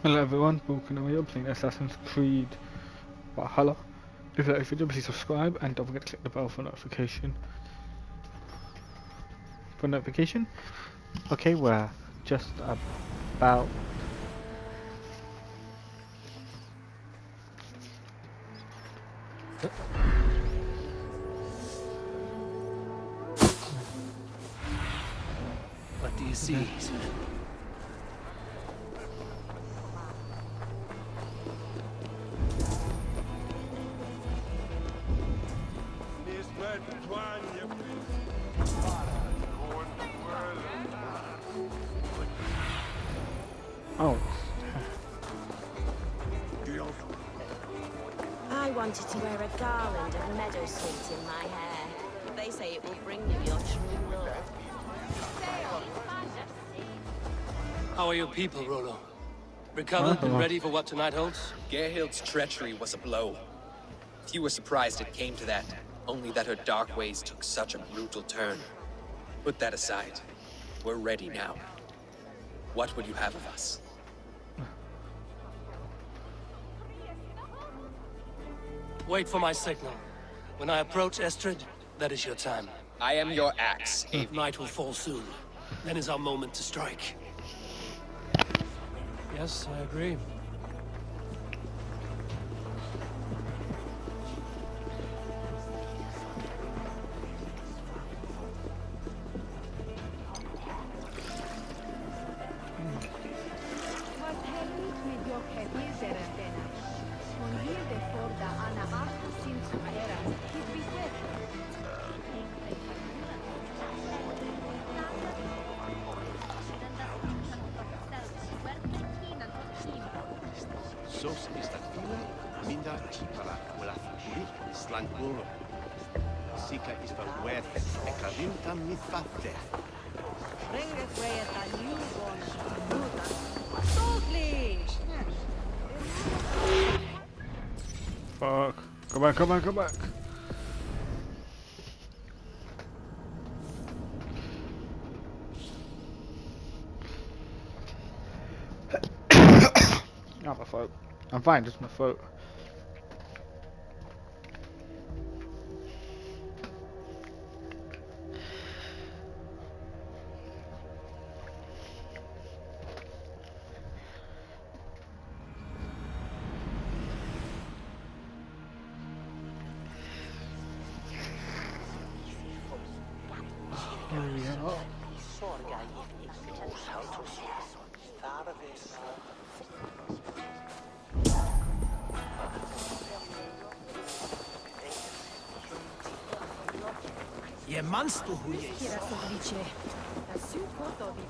Hello everyone, welcome to my playing Assassin's Creed Valhalla. If you like this video, please subscribe and don't forget to click the bell for notification. Okay, we're just about What do you see? oh, I wanted to wear a garland of meadowsweet in my hair. They say it will bring you your true love. How are your people, Rolo? Recovered and ready for what tonight holds? Gerhild's treachery was a blow. Few were surprised it came to that, only that her dark ways took such a brutal turn. Put that aside. We're ready now. What would you have of us? Wait for my signal. When I approach Estrid, that is your time. I am your axe, Night will fall soon. Then is our moment to strike. Yes, I agree. Sos istafila minda chipala wala furi slankuro. Sika is the worth e kavinta mifate. Bringe freya ta newborn muta. Totally. fuck. Come back. Not my fault. I'm fine, just my fault. Je manstu huje. Kira se dice. Da su koto di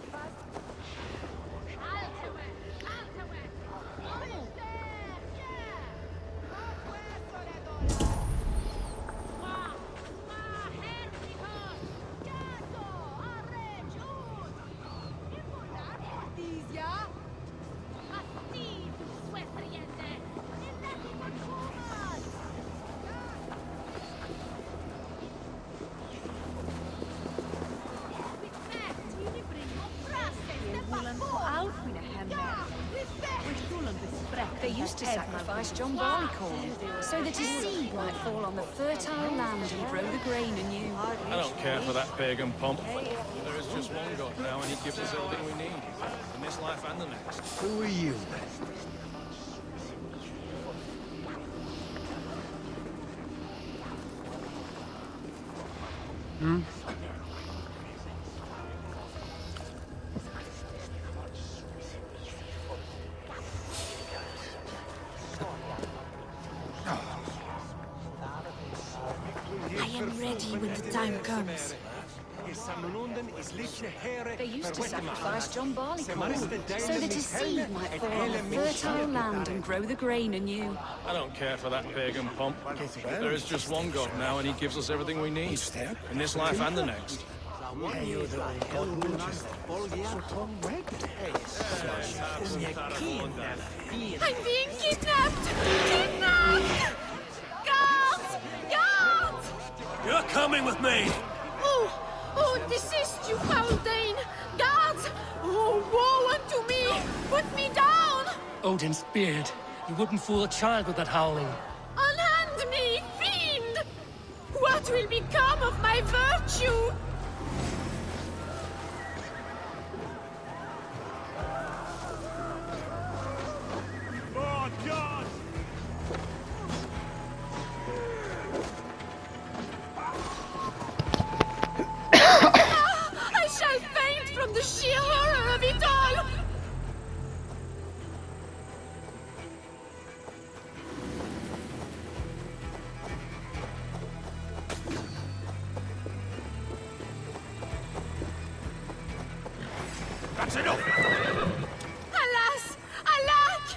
They used to sacrifice John Barleycorn so that his seed might fall on the fertile land and grow the grain anew. I don't care for that pagan pomp. There is just one God now, and he gives us everything we need, in this life and the next. Who are you then? I am ready when the time comes. They used to sacrifice John Barleycorn so that his seed might fall on the fertile land and grow the grain anew. I don't care for that pagan pomp. There is just one God now, and he gives us everything we need, in this life and the next. I'm being kidnapped! Kidnapped! Guards! Guards! You're coming with me! Oh, desist, you foul Dane! Guards! Oh, woe unto me! Put me down! Odin's beard. You wouldn't fool a child with that howling. Unhand me, fiend! What will become of my virtue? Oh, God! I shall faint from the sheer horror of it all! That's enough! Alas! Alack!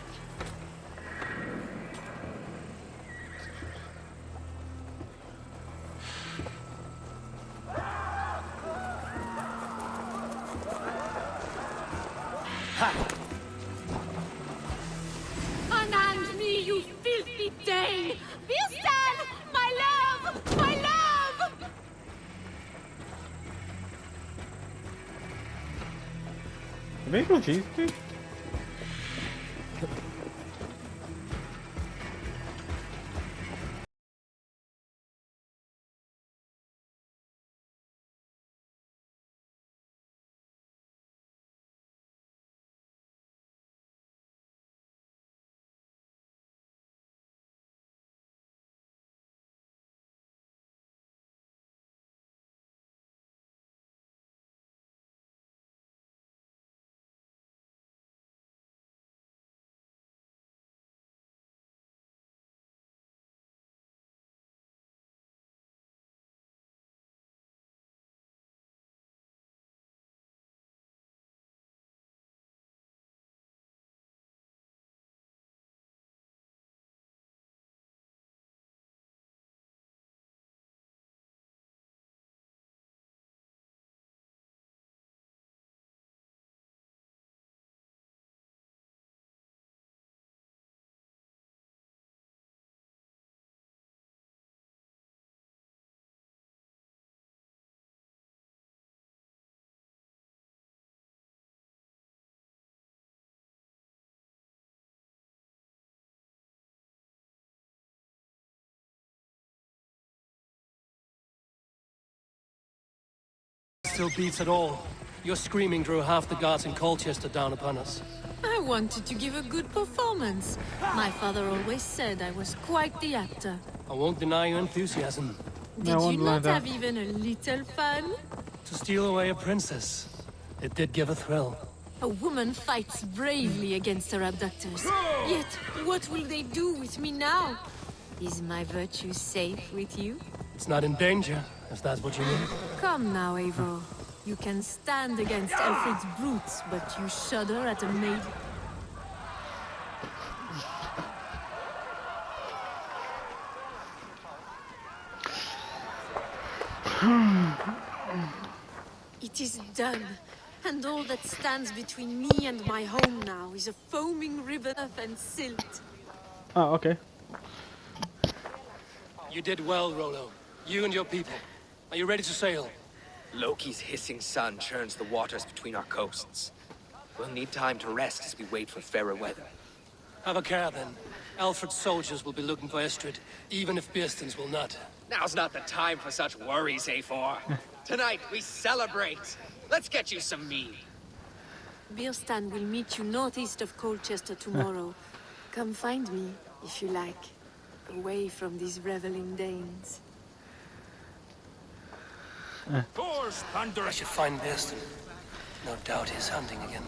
Unhand me, you filthy Dane! Wilson! My love! My love! Amigo cheese, dude. Still beats at all. Your screaming drew half the guards in Colchester down upon us. I wanted to give a good performance. My father always said I was quite the actor. I won't deny your enthusiasm. Did I won't you lie not there. have even a little fun? To steal away a princess. It did give a thrill. A woman fights bravely against her abductors. Yet, what will they do with me now? Is my virtue safe with you? It's not in danger, if that's what you mean. Come now, Eivor. You can stand against Alfred's brutes, but you shudder at a maid. It is done, and all that stands between me and my home now is a foaming river and silt. Oh, okay. You did well, Rollo. You and your people. Are you ready to sail? Loki's hissing sun churns the waters between our coasts. We'll need time to rest as we wait for fairer weather. Have a care, then. Alfred's soldiers will be looking for Estrid, even if Bearstons will not. Now's not the time for such worries, A4. Tonight, we celebrate. Let's get you some mead. Birstan will meet you northeast of Colchester tomorrow. Come find me, if you like. Away from these reveling Danes. I should find Bearston. No doubt he's hunting again.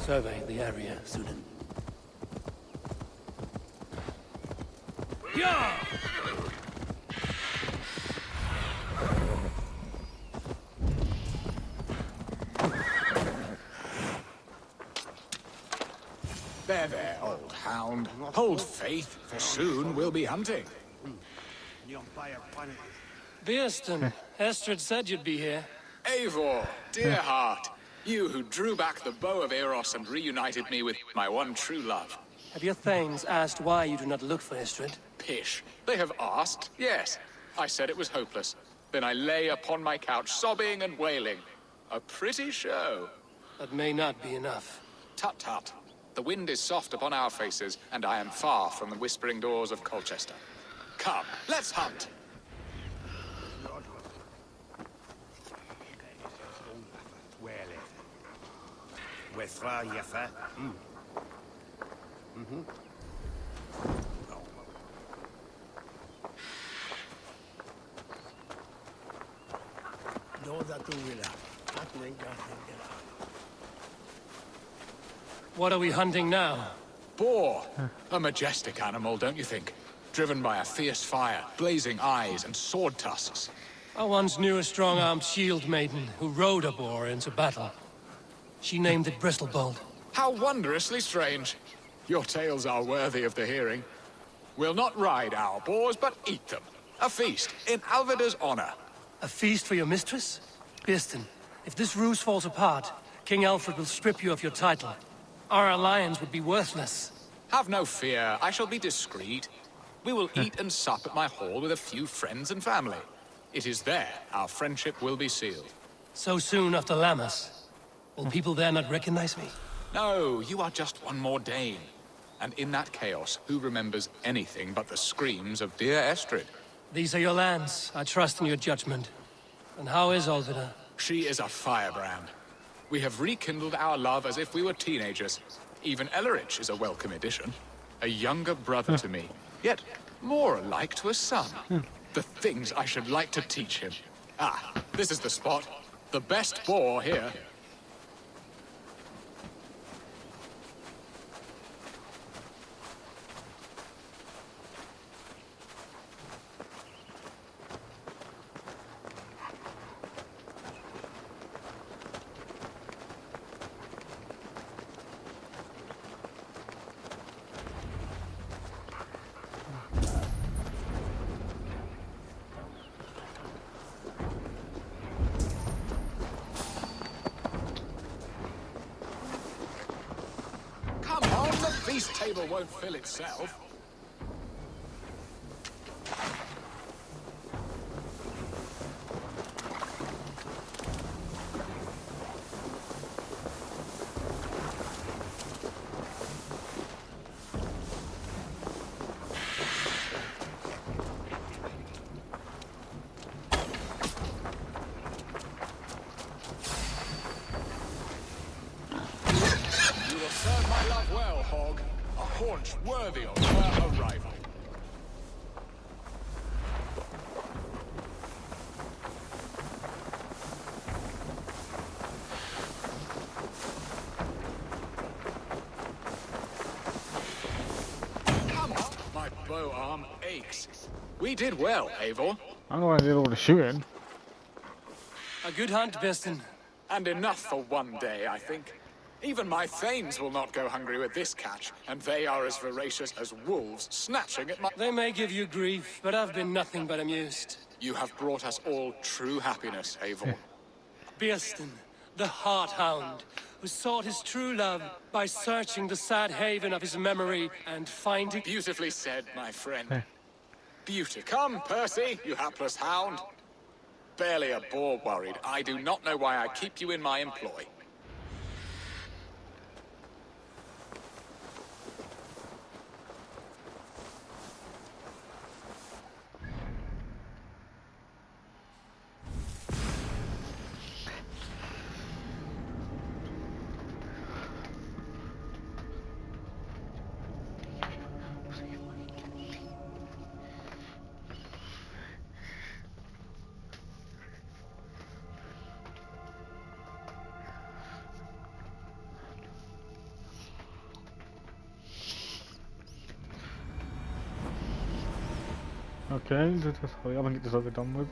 Survey the area, student. Yeah! There, old hound. Hold faith, for soon we'll be hunting. Beerston, Estrid said you'd be here. Eivor, dear heart, you who drew back the bow of Eros and reunited me with my one true love. Have your thanes asked why you do not look for Estrid? Pish. They have asked, yes. I said it was hopeless. Then I lay upon my couch, sobbing and wailing. A pretty show. That may not be enough. Tut tut. The wind is soft upon our faces, and I am far from the whispering doors of Colchester. Come, let's hunt! What are we hunting now? Boar. A majestic animal, don't you think? Driven by a fierce fire, blazing eyes, and sword tusks. I once knew a strong-armed shield maiden who rode a boar into battle. She named it Bristolbolt. How wondrously strange. Your tales are worthy of the hearing. We'll not ride our boars, but eat them. A feast, in Alvida's honor. A feast for your mistress? Beerston, if this ruse falls apart, King Alfred will strip you of your title. Our alliance would be worthless. Have no fear, I shall be discreet. We will eat and sup at my hall with a few friends and family. It is there our friendship will be sealed. So soon after Lammas? Will people there not recognize me? No, you are just one more Dane. And in that chaos, who remembers anything but the screams of dear Estrid? These are your lands. I trust in your judgment. And how is Olvida? She is a firebrand. We have rekindled our love as if we were teenagers. Even Ellerich is a welcome addition. A younger brother to me, yet more alike to a son. The things I should like to teach him. Ah, this is the spot. The best boar here. Come on, the feast table won't fill itself. You will serve my love well, Hog. A haunch worthy of her arrival. Come on, my bow arm aches. We did well, Eivor. I don't know why I did all the shooting. A good hunt, Beerston. And enough for one day, I think. Even my thanes will not go hungry with this catch, and they are as voracious as wolves snatching at my... They may give you grief, but I've been nothing but amused. You have brought us all true happiness, Eivor. Beerston, the Heart Hound, who sought his true love by searching the sad haven of his memory and finding... Beautifully said, my friend. Beauty. Come, Percy, you hapless hound. Barely a boar worried. I do not know why I keep you in my employ. Okay, just hurry up and get this over done with.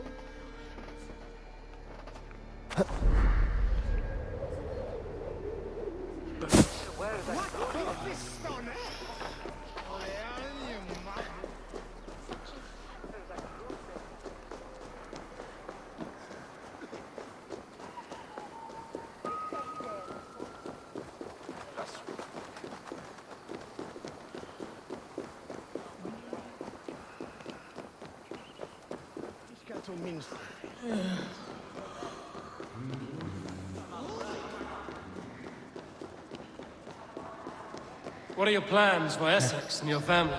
What are your plans for Essex and your family?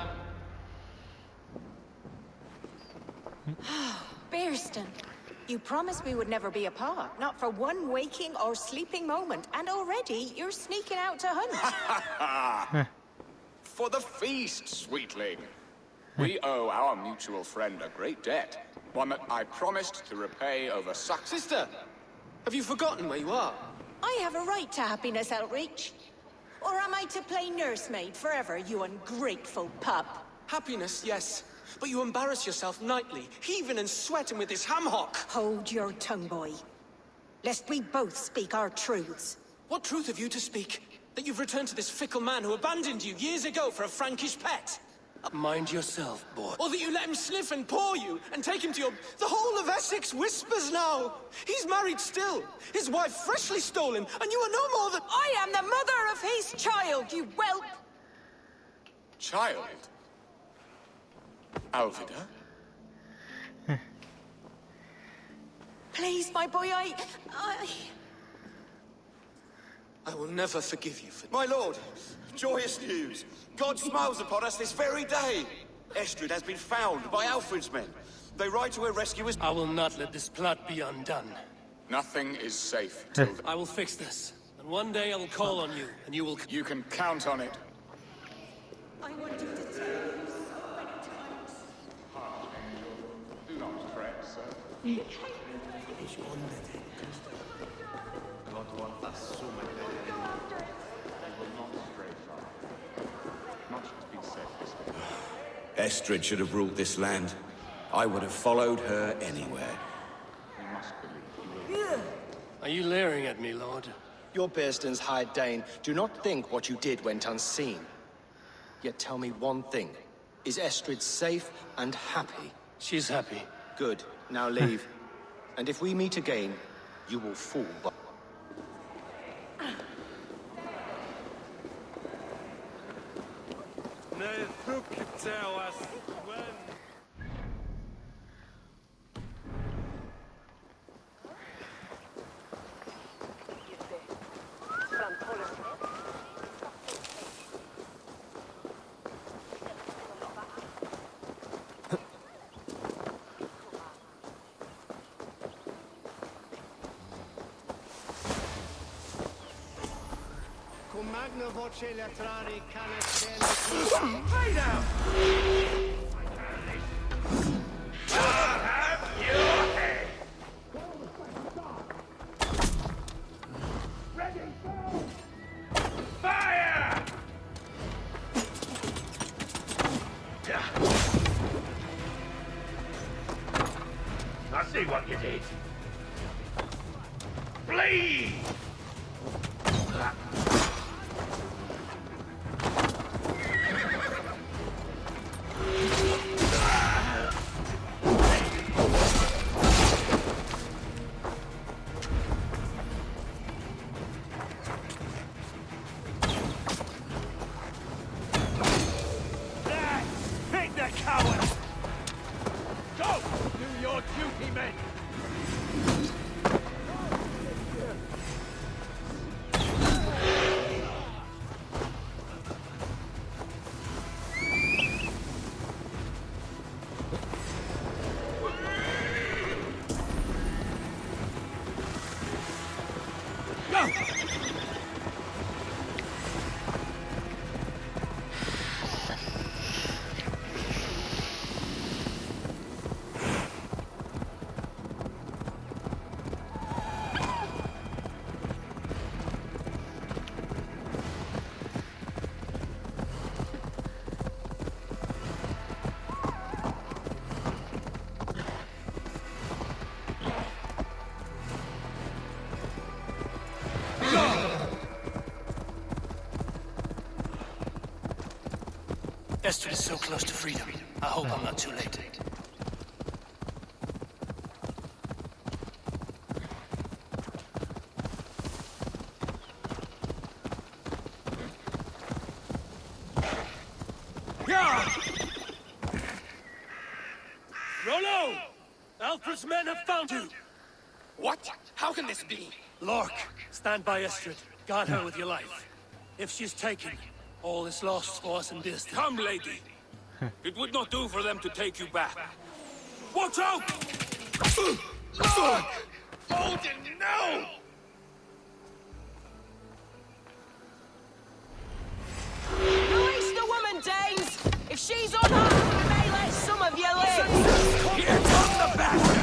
Bearston, you promised we would never be apart, not for one waking or sleeping moment, and already you're sneaking out to hunt. For the feast, sweetling. We owe our mutual friend a great debt. One that I promised to repay over success. Sister, have you forgotten where you are? I have a right to happiness, Outreach. Or am I to play nursemaid forever, you ungrateful pup? Happiness, yes. But you embarrass yourself nightly, heaving and sweating with this ham hock. Hold your tongue, boy. Lest we both speak our truths. What truth have you to speak? That you've returned to this fickle man who abandoned you years ago for a Frankish pet? Mind yourself, boy. Or that you let him sniff and paw you, and take him to your... The whole of Essex whispers now! He's married still, his wife freshly stolen, and you are no more than... I am the mother of his child, you whelp! Child? Alvida? Please, my boy, I will never forgive you for... My lord, joyous news. God smiles upon us this very day. Estrid has been found by Alfred's men. They ride to her rescue as... I will not let this plot be undone. Nothing is safe till... I will fix this. And one day I will call on you, and you will... You can count on it. wanted to tell you so many times. Do not fret, sir. Estrid should have ruled this land. I would have followed her anywhere. Are you leering at me, Lord? Your Bearston's High Dane. Do not think what you did went unseen. Yet tell me one thing. Is Estrid safe and happy? She's happy. Good. Now leave. And if we meet again, you will fall by... Lay down! I'll have your head! Ready, go! Fire! I see what you did. Bleed! Estrid is so close to freedom. I hope I'm not too late. Rollo! Alfred's men have found you! What? How can this be? Lork, stand by Estrid. Guard her with your life. If she's taken, all is lost for us in this. Come, lady. It would not do for them to take you back. Watch out! Lord! Odin, no! Release the woman, Danes! If she's unharmed, we may let some of you live! Here comes the bastard!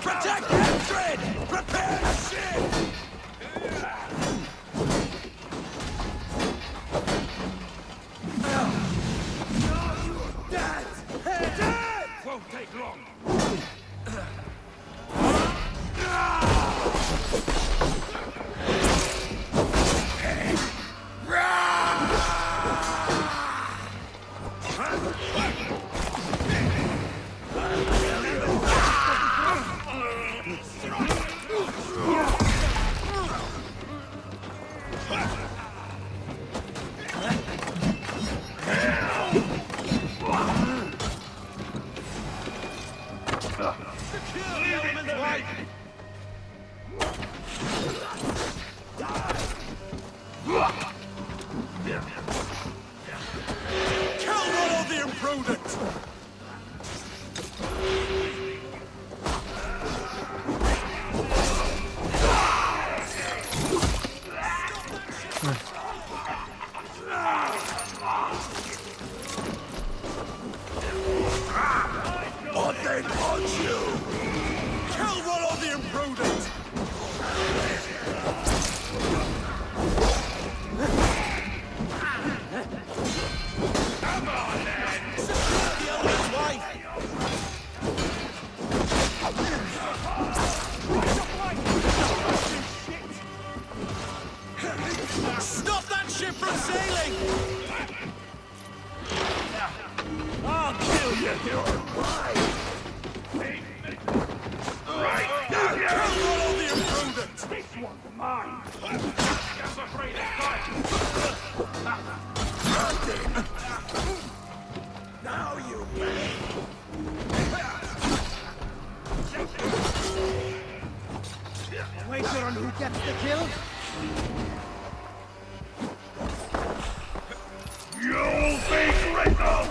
Protect Astrid! Prepare the ship! Dead! Won't take long. Stop that ship from sailing! I'll kill you! You're right! Kill all the imprudent! This one's mine! Just afraid of fire! Now you pay! Wager on who gets the kill? You'll be grateful!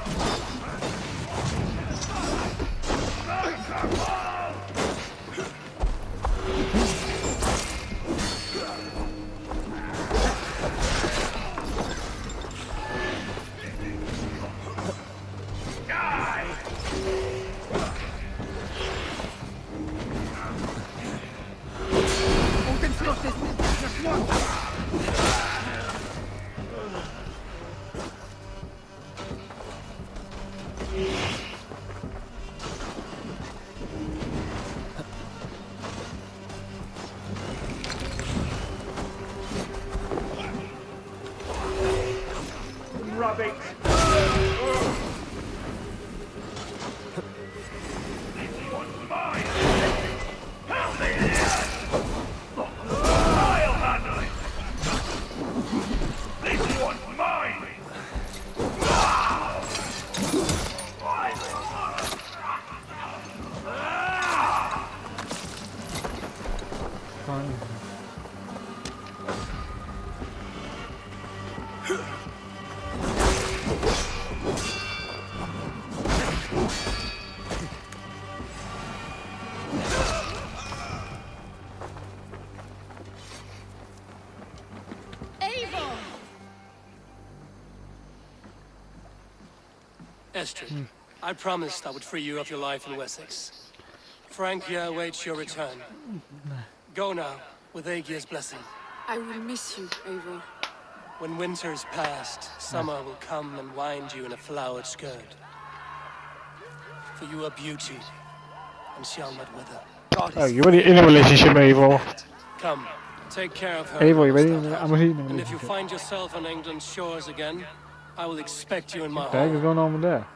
Rub it! This one's mine! Help me here! I'll handle it! This one's mine! Fine. Estrid, I promised I would free you of your life in Wessex. Francia awaits your return. Go now, with Aegir's blessing. I will miss you, Eivor. When winter is past, summer will come and wind you in a flowered skirt. For you are beauty, and shall not wither. Oh, you're already in a relationship, Eivor. Come, Take care of her. Eivor, you ready? Stout I'm heart. reading the And if you relationship. find yourself on England's shores again, I will expect you in my What the heck is hall. going on with there?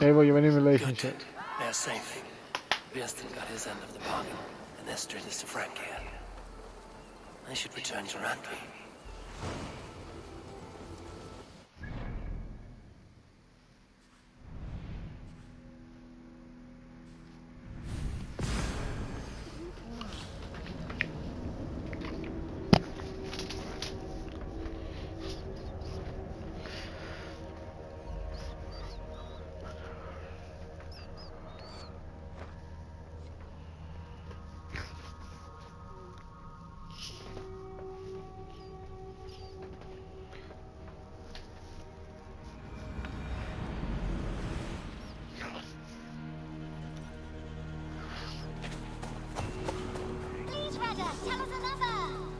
Eivor, you ready in the relationship? They're safe. Birston got his end of the bargain, and Estrid is to Frankie. I should return to Randvi.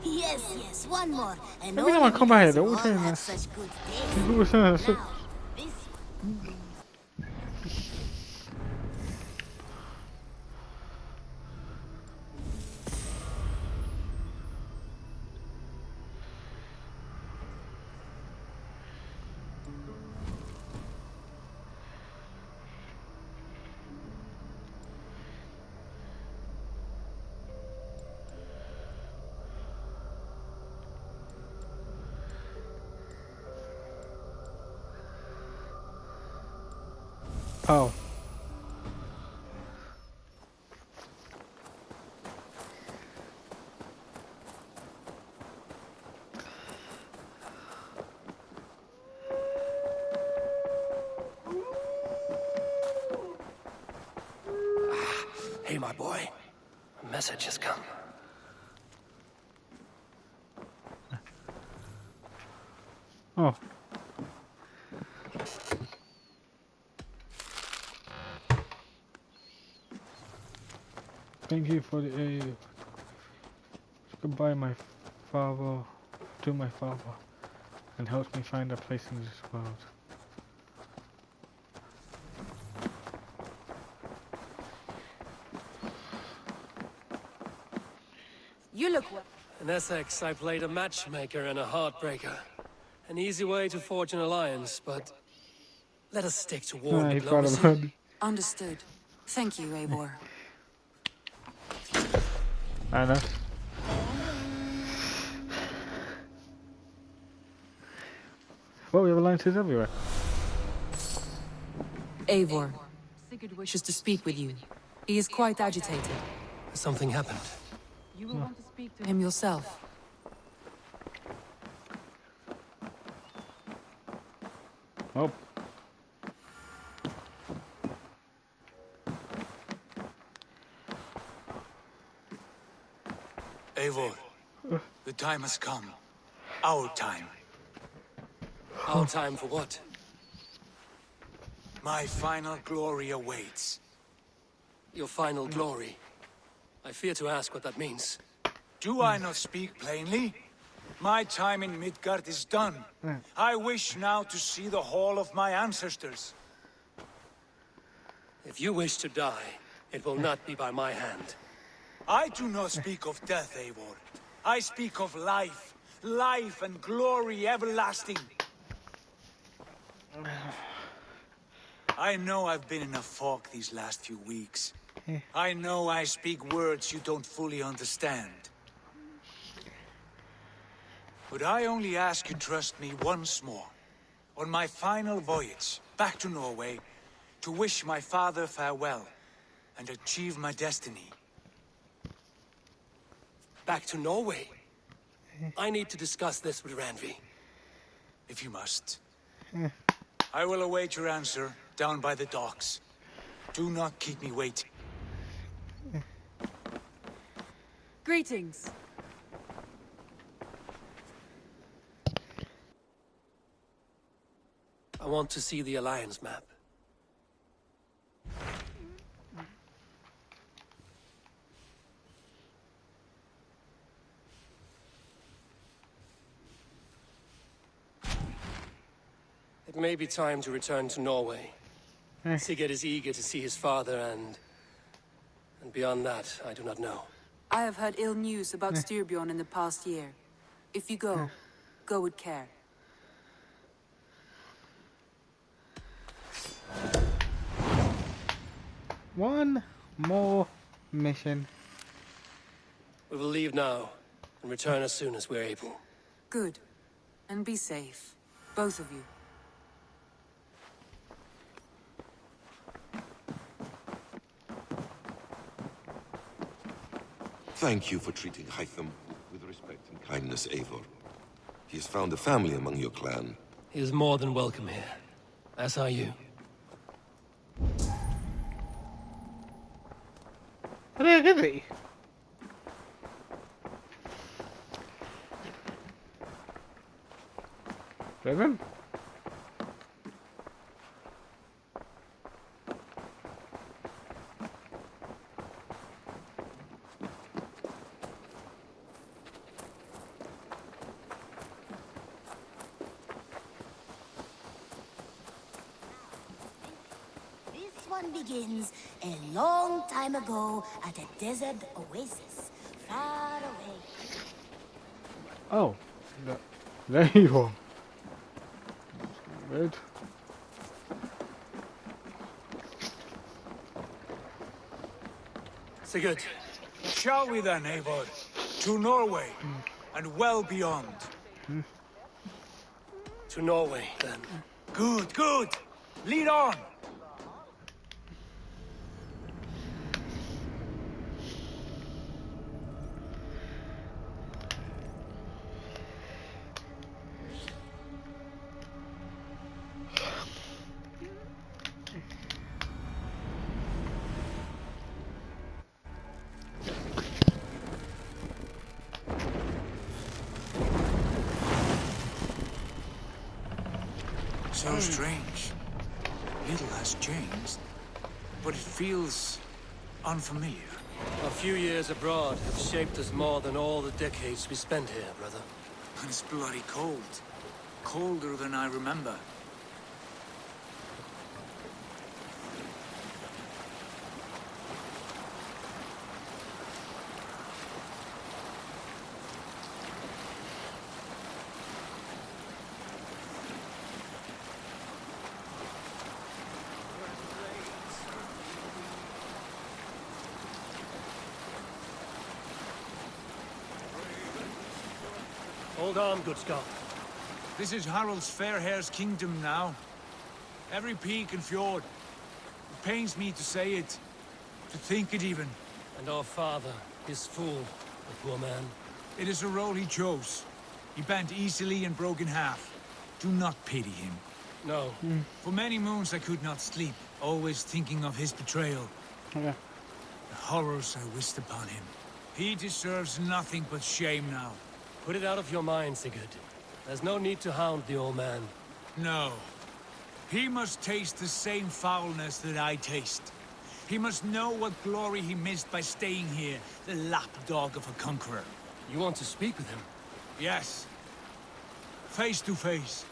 Yes, one more. And Every time I come out here, they're all all saying had that. such good People were saying that. Now, this Oh. Hey, my boy. A message has come. Oh. Thank you for the aid. Goodbye, my father, to my father, and helps me find a place in this world. you look well. In Essex, I played a matchmaker and a heartbreaker. An easy way to forge an alliance, but let us stick to war and He thought diplomacy. about it. Understood. Thank you, Eivor. I know. Well, we have alliances everywhere. Eivor, Sigurd wishes to speak with you. He is quite agitated. Something happened. You will want to speak to him yourself. Oh. Eivor, the time has come. Our time. Our time for what? My final glory awaits. Your final glory. I fear to ask what that means. Do I not speak plainly? My time in Midgard is done. I wish now to see the hall of my ancestors. If you wish to die, it will not be by my hand. I do not speak of death, Eivor. I speak of life. Life and glory everlasting. I know I've been in a fog these last few weeks. I know I speak words you don't fully understand. But I only ask you trust me once more. On my final voyage, back to Norway, to wish my father farewell, and achieve my destiny. Back to Norway? I need to discuss this with Randvi. If you must. I will await your answer down by the docks. Do not keep me waiting. Greetings. I want to see the Alliance map. It may be time to return to Norway. Sigurd is eager to see his father and Beyond that, I do not know. I have heard ill news about Styrbjorn in the past year. If you go, go with care. One more mission. We will leave now, and return as soon as we're able. Good. And be safe. Both of you. Thank you for treating Hytham with respect and kindness, Eivor. He has found a family among your clan. He is more than welcome here. As are you. Where is he? Ribbon? This one begins a long time ago at a desert oasis, far away. Oh, there you are. Good. Sigurd. Shall we then, Eivor? To Norway, and well beyond. To Norway, then. Good, good. Lead on. So strange. Little has changed, but it feels unfamiliar. A few years abroad have shaped us more than all the decades we spent here, brother. And it's bloody cold. Colder than I remember. Hold on, good Scot. This is Harald's Fairhair's kingdom now. Every peak and fjord. It pains me to say it, to think it even. And our father, his fool, the poor man. It is a role he chose. He bent easily and broke in half. Do not pity him. No. For many moons I could not sleep, always thinking of his betrayal. Yeah. The horrors I wished upon him. He deserves nothing but shame now. Put it out of your mind, Sigurd. There's no need to hound the old man. No. He must taste the same foulness that I taste. He must know what glory he missed by staying here, the lapdog of a conqueror. You want to speak with him? Yes. Face to face.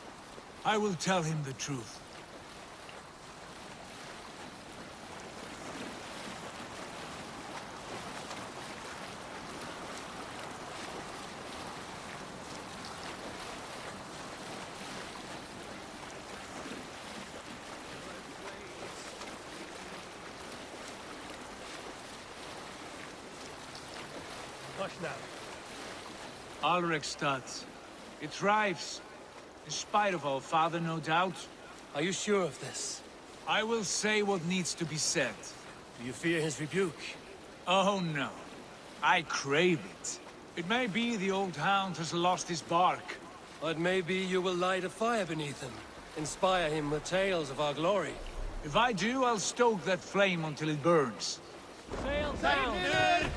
I will tell him the truth. Hush now. Alrekstad. It thrives. In spite of our father, no doubt. Are you sure of this? I will say what needs to be said. Do you fear his rebuke? Oh no. I crave it. It may be the old hound has lost his bark. Or it may be you will light a fire beneath him. Inspire him with tales of our glory. If I do, I'll stoke that flame until it burns. Sail down!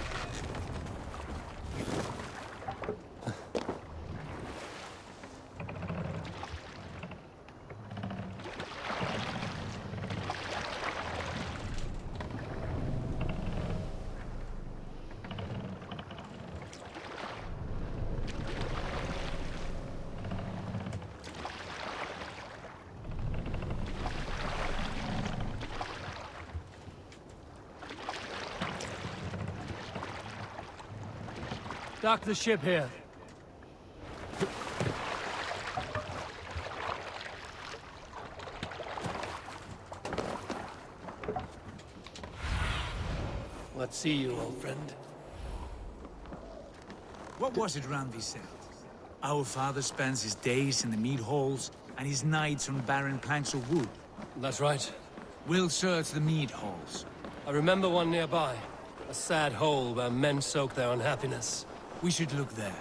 Dock the ship here. Let's see you, old friend. What was it Randvi said? Our father spends his days in the mead halls and his nights on barren planks of wood. That's right. We'll search the mead halls. I remember one nearby. A sad hole where men soak their unhappiness. We should look there.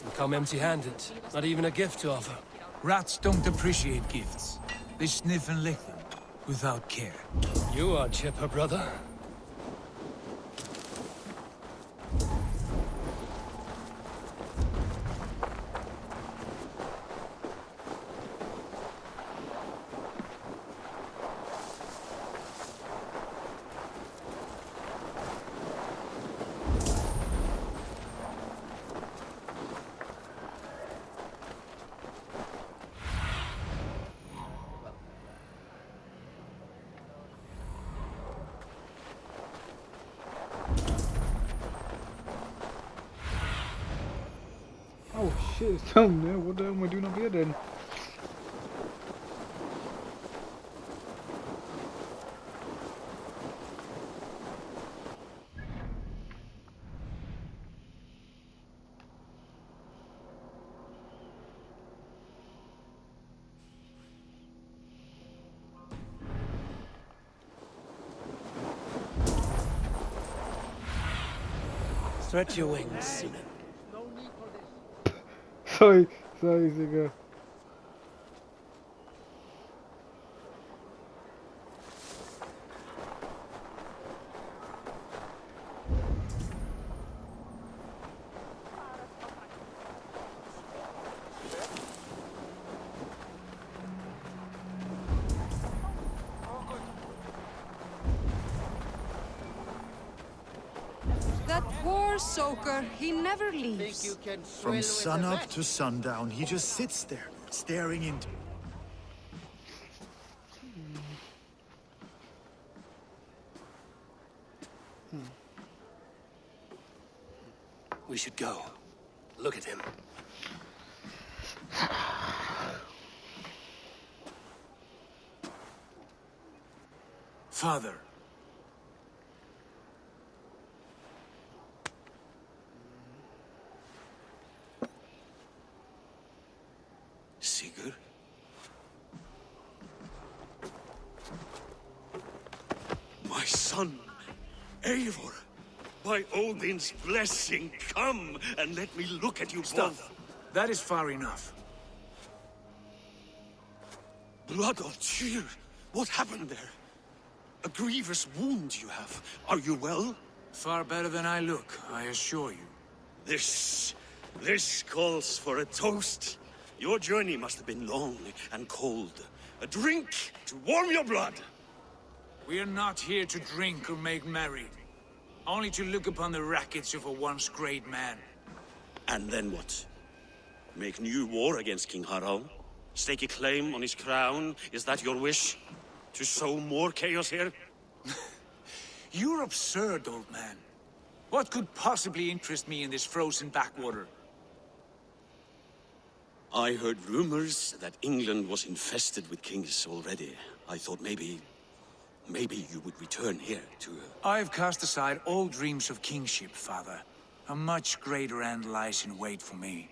And come empty-handed. Not even a gift to offer. Rats don't appreciate gifts. They sniff and lick them, without care. You are chipper, brother. Oh shit, it's down there. What the hell am I doing up here then? Stretch your wings, Sinan. Sorry, Zigga. That poor soaker, he never leaves. From sunup to sundown, he just sits there, staring into... We should go. Look at him. Father. Sigurd? My son, Eivor, by Odin's blessing, come and let me look at you Stop. both. That is far enough. Blood of Tyr, what happened there? A grievous wound you have. Are you well? Far better than I look, I assure you. This calls for a toast. Your journey must have been long and cold. A drink to warm your blood. We are not here to drink or make merry. Only to look upon the wreckage of a once great man. And then what? Make new war against King Harald? Stake a claim on his crown? Is that your wish? To sow more chaos here? You're absurd, old man. What could possibly interest me in this frozen backwater? I heard rumors that England was infested with kings already. I thought maybe you would return here to... I've cast aside all dreams of kingship, father. A much greater end lies in wait for me.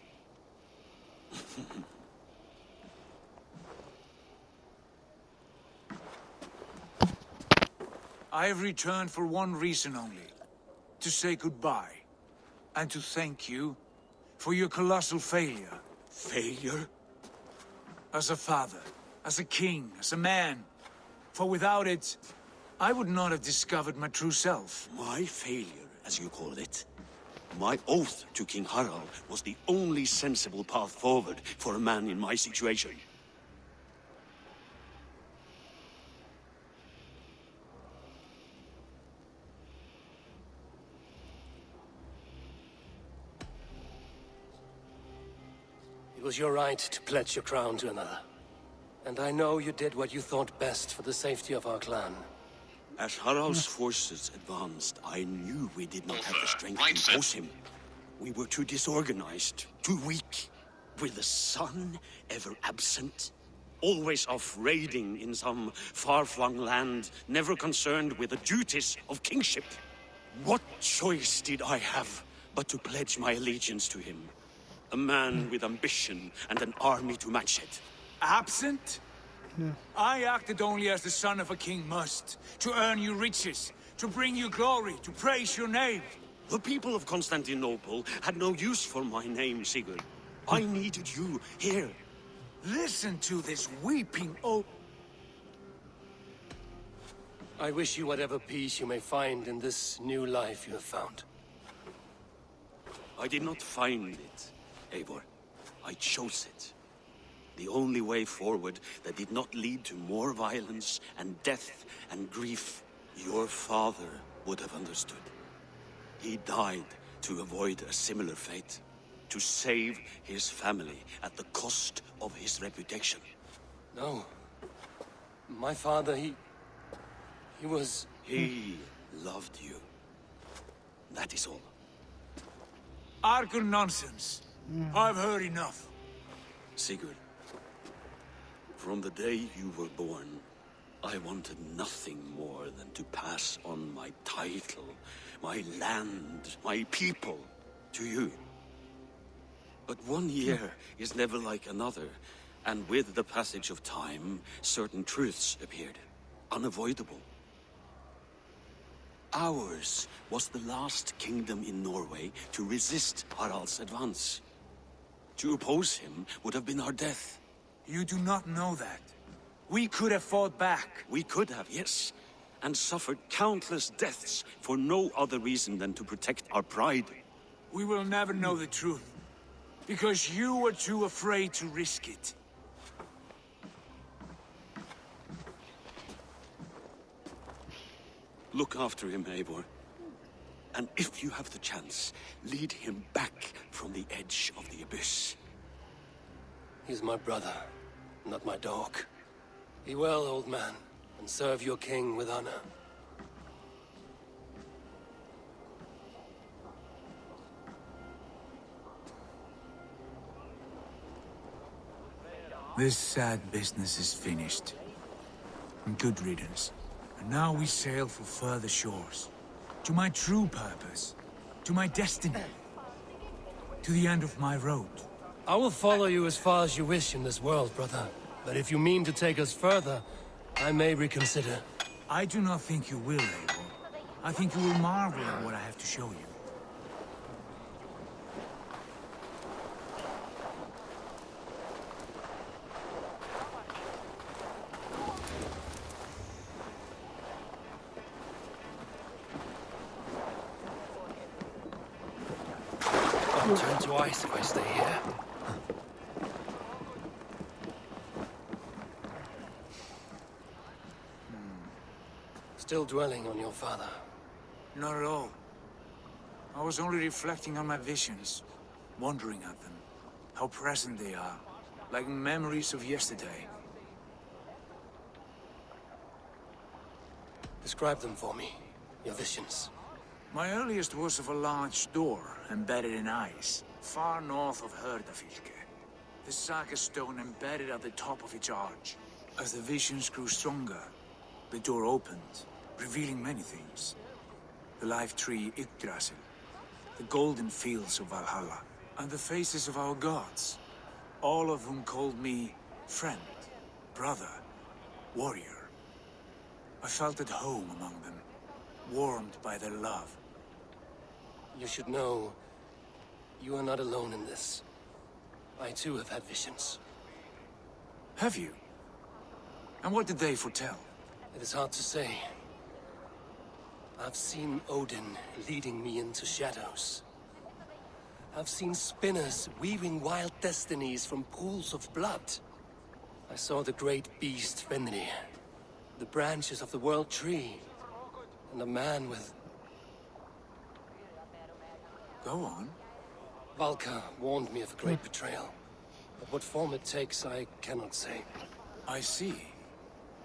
I have returned for one reason only. To say goodbye. And to thank you for your colossal failure. Failure? As a father, as a king, as a man. For without it, I would not have discovered my true self. My failure, as you call it. My oath to King Harald was the only sensible path forward for a man in my situation. It was your right to pledge your crown to another. And I know you did what you thought best for the safety of our clan. As Harald's forces advanced, I knew we did not have the strength to oppose him. We were too disorganized, too weak. With the sun ever absent, always off raiding in some far-flung land, never concerned with the duties of kingship. What choice did I have but to pledge my allegiance to him? A man with ambition and an army to match it. Absent? I acted only as the son of a king must, to earn you riches, to bring you glory, to praise your name. The people of Constantinople had no use for my name, Sigurd. I needed you here. Listen to this weeping old... I wish you whatever peace you may find in this new life you have found. I did not find it, Eivor. I chose it. The only way forward that did not lead to more violence and death and grief. Your father would have understood. He died to avoid a similar fate. To save his family at the cost of his reputation. No. My father, he was... He loved you. That is all. Argur nonsense. I've heard enough. Sigurd, from the day you were born, I wanted nothing more than to pass on my title, my land, my people, to you. But one year is never like another, and with the passage of time, certain truths appeared, unavoidable. Ours was the last kingdom in Norway to resist Harald's advance. To oppose him would have been our death. You do not know that. We could have fought back. We could have, yes, and suffered countless deaths for no other reason than to protect our pride. We will never know the truth. Because you were too afraid to risk it. Look after him, Eivor. And if you have the chance, lead him back from the edge of the abyss. He's my brother, not my dog. Be well, old man, and serve your king with honor. This sad business is finished. And good riddance. And now we sail for further shores. To my true purpose. To my destiny. To the end of my road. I will follow you as far as you wish in this world, brother. But if you mean to take us further, I may reconsider. I do not think you will, Eivor. I think you will marvel at what I have to show you. I'll turn to ice if I stay here. Still dwelling on your father? Not at all. I was only reflecting on my visions, wondering at them. How present they are, like memories of yesterday. Describe them for me, your visions. My earliest was of a large door embedded in ice, far north of Herdafylke. The saga stone embedded at the top of its arch. As the visions grew stronger, the door opened, revealing many things. The life tree Yggdrasil, the golden fields of Valhalla, and the faces of our gods, all of whom called me friend, brother, warrior. I felt at home among them, warmed by their love. You should know, you are not alone in this. I too have had visions. Have you? And what did they foretell? It is hard to say. I've seen Odin leading me into shadows. I've seen spinners weaving wild destinies from pools of blood. I saw the great beast Fenrir, the branches of the world tree, and a man with... Go on. Valka warned me of a great betrayal. But what form it takes, I cannot say. I see.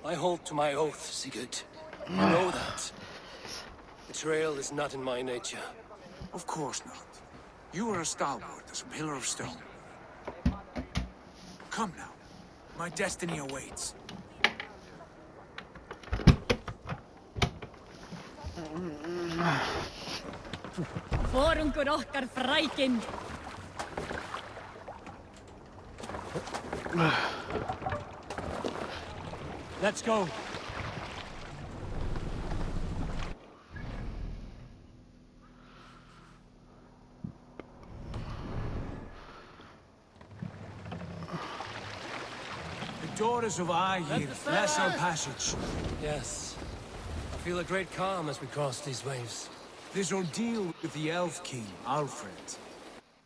I hold to my oath, Sigurd. You know that. Betrayal is not in my nature. Of course not. You are a stalwart as a pillar of stone. Come now. My destiny awaits. Vorungur okkar frækin. Let's go. The daughters of Aegir bless our passage. Yes. I feel a great calm as we cross these waves. This ordeal with the Elf King, Alfred,